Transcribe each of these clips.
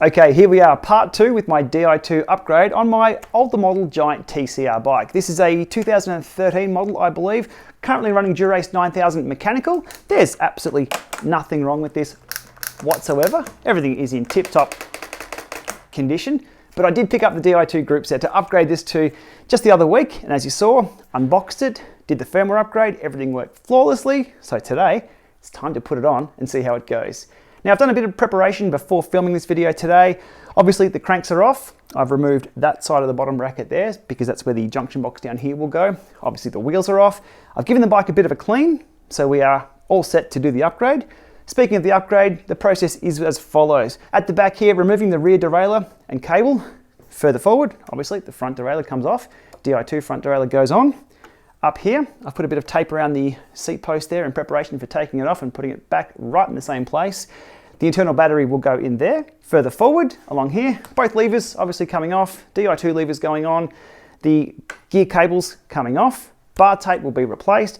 Okay, here we are, part 2 with my Di2 upgrade on my older model giant TCR bike. This is a 2013 model, I believe, currently running Dura-Ace 9000 mechanical. There's absolutely nothing wrong with this whatsoever. Everything is in tip-top condition, but I did pick up the Di2 group set to upgrade this to just the other week, and as you saw, unboxed it, did the firmware upgrade, everything worked flawlessly, so today it's time to put it on and see how it goes. Now, I've done a bit of preparation before filming this video today. Obviously, the cranks are off. I've removed that side of the bottom bracket there because that's where the junction box down here will go. Obviously, the wheels are off. I've given the bike a bit of a clean, so we are all set to do the upgrade. Speaking of the upgrade, the process is as follows. At the back here, removing the rear derailleur and cable. Further forward, obviously, the front derailleur comes off. Di2 front derailleur goes on. Up here, I've put a bit of tape around the seat post there in preparation for taking it off and putting it back right in the same place. The internal battery will go in there. Further forward, along here, both levers obviously coming off, Di2 levers going on, the gear cables coming off, bar tape will be replaced.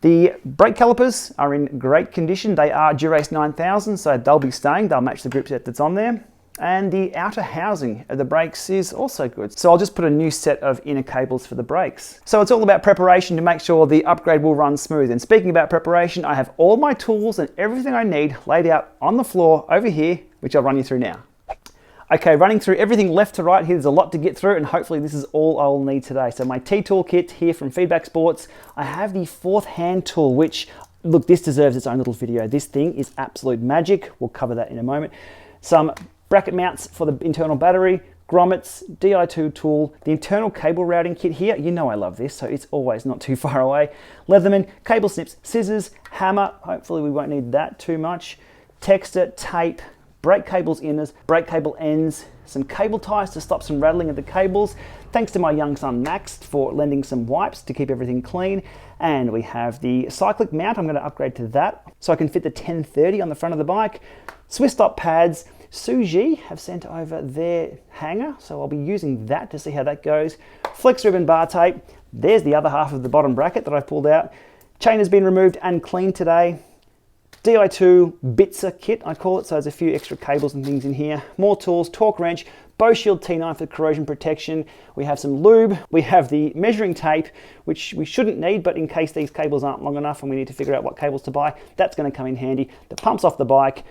The brake calipers are in great condition. They are Dura-Ace 9000, so they'll be staying. They'll match the grip set that's on there. And the outer housing of the brakes is also good. So I'll just put a new set of inner cables for the brakes. So it's all about preparation to make sure the upgrade will run smooth. And speaking about preparation, I have all my tools and everything I need laid out on the floor over here, which I'll run you through now. Okay, running through everything left to right here, there's a lot to get through, and hopefully this is all I'll need today. So my T-tool kit here from Feedback Sports. I have the 4th hand tool, which, look, this deserves its own little video. This thing is absolute magic. We'll cover that in a moment. Some bracket mounts for the internal battery, grommets, Di2 tool, the internal cable routing kit here. You know I love this, so it's always not too far away. Leatherman, cable snips, scissors, hammer. Hopefully we won't need that too much. Texter, tape, brake cables inners, brake cable ends, some cable ties to stop some rattling of the cables. Thanks to my young son Max for lending some wipes to keep everything clean. And we have the cyclic mount. I'm going to upgrade to that so I can fit the 1030 on the front of the bike. Swiss stop pads. Suji have sent over their hanger, so I'll be using that to see how that goes. Flex ribbon bar tape. There's the other half of the bottom bracket that I've pulled out. Chain has been removed and cleaned today. Di2 Bitzer kit, I call it, so there's a few extra cables and things in here. More tools, torque wrench, Bow Shield T9 for corrosion protection. We have some lube. We have the measuring tape, which we shouldn't need, but in case these cables aren't long enough and we need to figure out what cables to buy, that's going to come in handy. The pump's off the bike.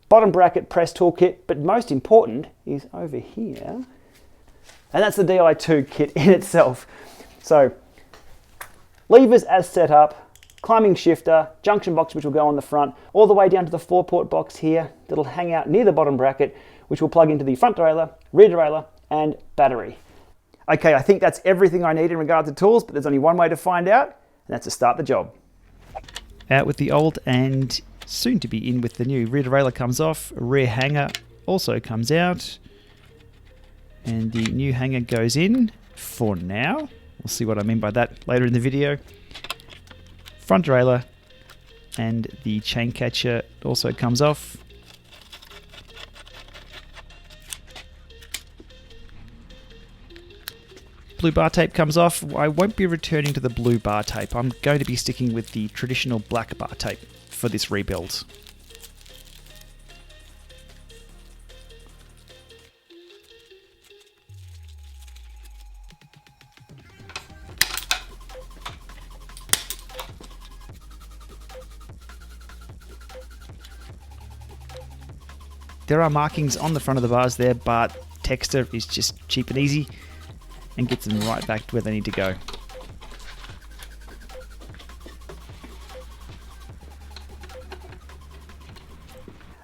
Bottom bracket press toolkit, but most important is over here, and that's the Di2 kit in itself. So, levers as set up, climbing shifter, junction box which will go on the front, all the way down to the 4-port box here that'll hang out near the bottom bracket, which will plug into the front derailleur, rear derailleur, and battery. Okay, I think that's everything I need in regard to tools, but there's only one way to find out, and that's to start the job. Out with the old and soon to be in with the new. Rear derailleur comes off, rear hanger also comes out, and the new hanger goes in for now. We'll see what I mean by that later in the video. Front derailleur and the chain catcher also comes off. Blue bar tape comes off. I won't be returning to the blue bar tape. I'm going to be sticking with the traditional black bar tape for this rebuild. There are markings on the front of the bars there, but Texter is just cheap and easy and gets them right back to where they need to go.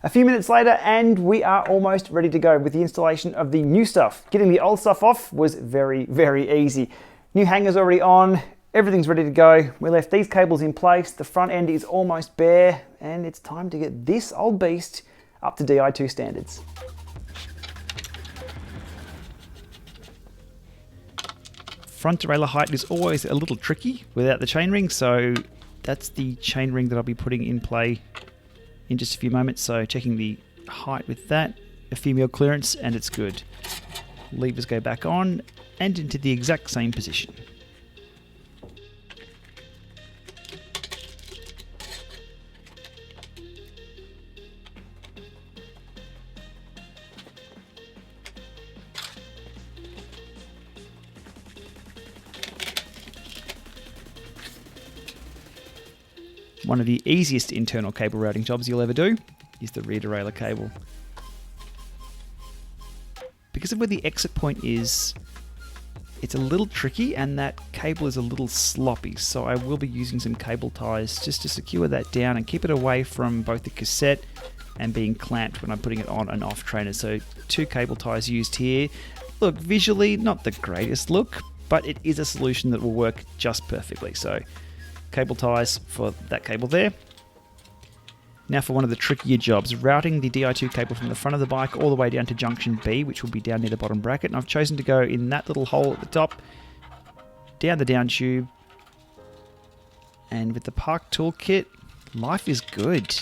A few minutes later and we are almost ready to go with the installation of the new stuff. Getting the old stuff off was very, very easy. New hanger's already on, everything's ready to go. We left these cables in place, the front end is almost bare, and it's time to get this old beast up to Di2 standards. Front derailleur height is always a little tricky without the chainring, so that's the chainring that I'll be putting in play in just a few moments. So checking the height with that, a few mil clearance, and it's good. Levers go back on and into the exact same position. One of the easiest internal cable routing jobs you'll ever do is the rear derailleur cable. Because of where the exit point is, it's a little tricky and that cable is a little sloppy, so I will be using some cable ties just to secure that down and keep it away from both the cassette and being clamped when I'm putting it on and off trainers. So 2 cable ties used here. Look, visually not the greatest look, but it is a solution that will work just perfectly. So cable ties for that cable there. Now for one of the trickier jobs, routing the Di2 cable from the front of the bike all the way down to Junction B, which will be down near the bottom bracket. And I've chosen to go in that little hole at the top, down the down tube. And with the Park toolkit, life is good.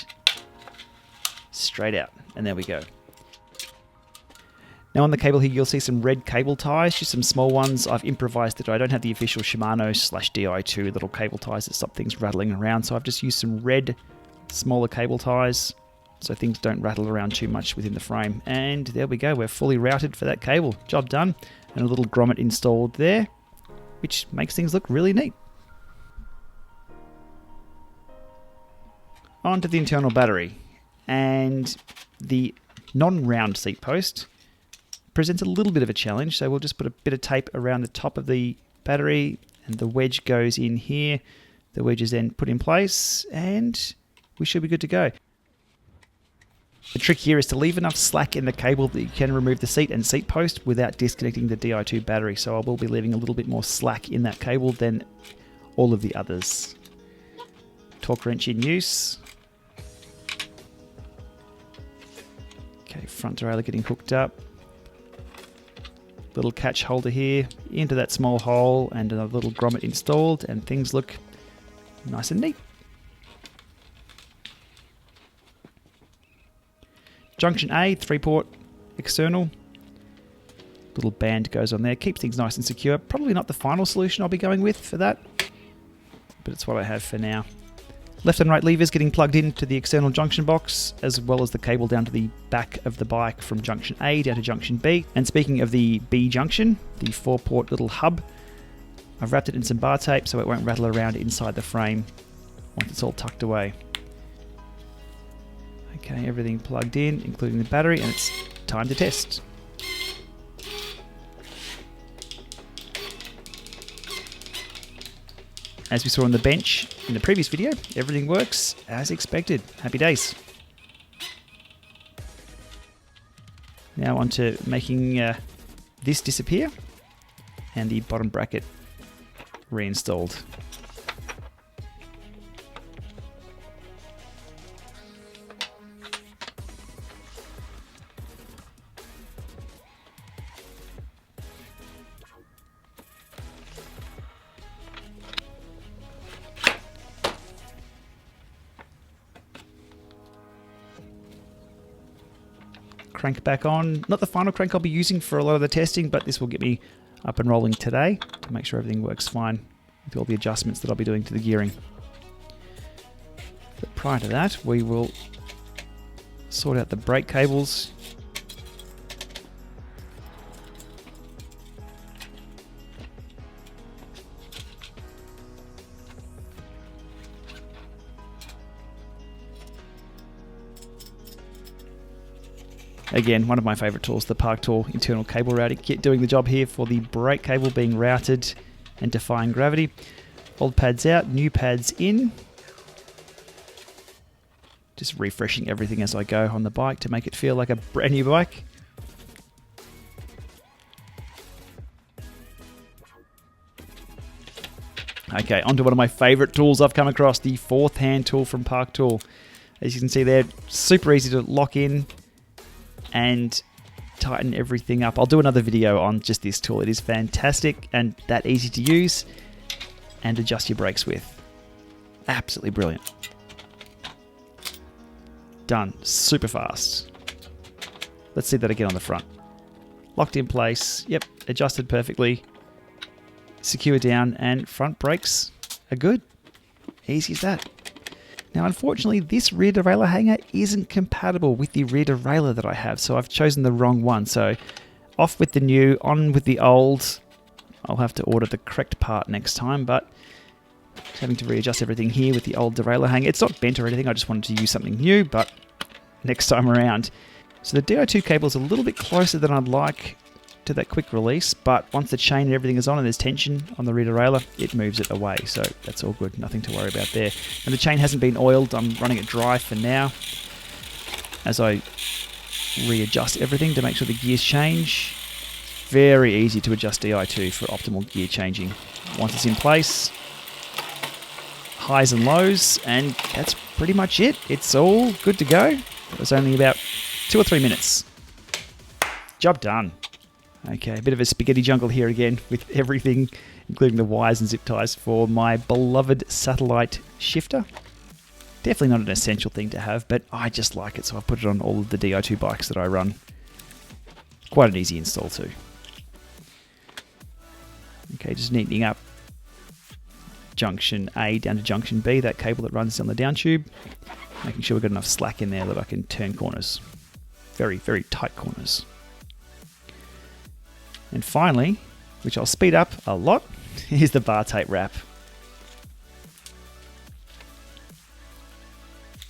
Straight out, and there we go. Now on the cable here, you'll see some red cable ties, just some small ones. I've improvised it. I don't have the official Shimano/Di2 little cable ties that stop things rattling around, so I've just used some red, smaller cable ties so things don't rattle around too much within the frame. And there we go, we're fully routed for that cable. Job done. And a little grommet installed there, which makes things look really neat. On to the internal battery. And the non-round seat post presents a little bit of a challenge, so we'll just put a bit of tape around the top of the battery and the wedge goes in here. The wedge is then put in place and we should be good to go. The trick here is to leave enough slack in the cable that you can remove the seat and seat post without disconnecting the Di2 battery, so I will be leaving a little bit more slack in that cable than all of the others. Torque wrench in use. Okay, front derailleur getting hooked up. Little catch holder here into that small hole and a little grommet installed, and things look nice and neat. Junction A, 3-port external. Little band goes on there, keeps things nice and secure. Probably not the final solution I'll be going with for that, but it's what I have for now. Left and right levers getting plugged into the external junction box, as well as the cable down to the back of the bike from Junction A down to Junction B. And speaking of the B junction, the 4-port little hub, I've wrapped it in some bar tape so it won't rattle around inside the frame once it's all tucked away. Okay, everything plugged in, including the battery, and it's time to test. As we saw on the bench in the previous video, everything works as expected. Happy days. Now on to making this disappear and the bottom bracket reinstalled. Crank back on. Not the final crank I'll be using for a lot of the testing, but this will get me up and rolling today to make sure everything works fine with all the adjustments that I'll be doing to the gearing. But prior to that, we will sort out the brake cables. Again, one of my favorite tools, the Park tool, internal cable routing kit, doing the job here for the brake cable being routed and defying gravity. Old pads out, new pads in. Just refreshing everything as I go on the bike to make it feel like a brand new bike. Okay, onto one of my favorite tools I've come across, the 4th hand tool from Park Tool. As you can see there, super easy to lock in and tighten everything up. I'll do another video on just this tool. It is fantastic and that easy to use and adjust your brakes with. Absolutely brilliant. Done. Super fast. Let's see that again on the front. Locked in place. Yep, adjusted perfectly. Secure down and front brakes are good. Easy as that. Now, unfortunately, this rear derailleur hanger isn't compatible with the rear derailleur that I have, so I've chosen the wrong one. So off with the new, on with the old. I'll have to order the correct part next time, but Having to readjust everything here with the old derailleur hanger. It's not bent or anything, I just wanted to use something new, but next time around. So the Di2 cable is a little bit closer than I'd like to that quick release, but once the chain and everything is on and there's tension on the rear derailleur, it moves it away, so that's all good, nothing to worry about there. And the chain hasn't been oiled, I'm running it dry for now as I readjust everything to make sure the gears change. Very easy to adjust Di2 for optimal gear changing. Once it's in place, highs and lows, and that's pretty much it. It's all good to go. It was only about 2 or 3 minutes. Job done. Okay, a bit of a spaghetti jungle here again with everything, including the wires and zip ties for my beloved satellite shifter. Definitely not an essential thing to have, but I just like it, so I've put it on all of the Di2 bikes that I run. Quite an easy install too. Okay, just neatening up Junction A down to Junction B, that cable that runs down the down tube. Making sure we've got enough slack in there that I can turn corners. Very, very tight corners. And finally, which I'll speed up a lot, is the bar tape wrap.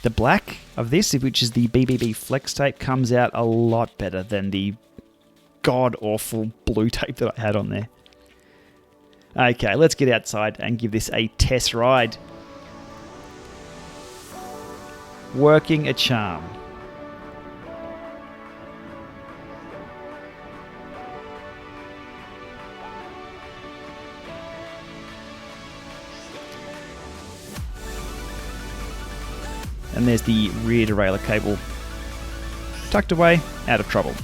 The black of this, which is the BBB Flex tape, comes out a lot better than the god-awful blue tape that I had on there. Okay, let's get outside and give this a test ride. Working a charm. And there's the rear derailleur cable tucked away, out of trouble.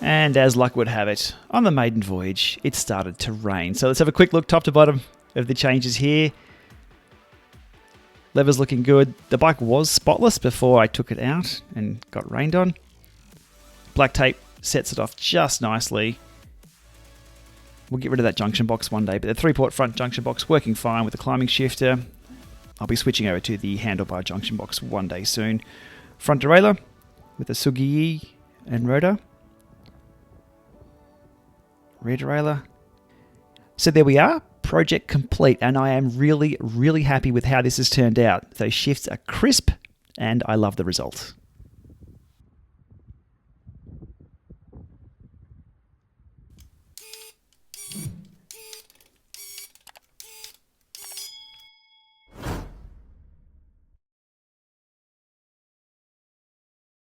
And as luck would have it, on the maiden voyage, it started to rain. So let's have a quick look top to bottom of the changes here. Levers looking good. The bike was spotless before I took it out and got rained on. Black tape sets it off just nicely. We'll get rid of that junction box one day, but the 3-port front junction box working fine with the climbing shifter. I'll be switching over to the handlebar junction box one day soon. Front derailleur with the Sugi and rotor. Rear derailleur. So there we are, project complete, and I am really, really happy with how this has turned out. Those shifts are crisp, and I love the result.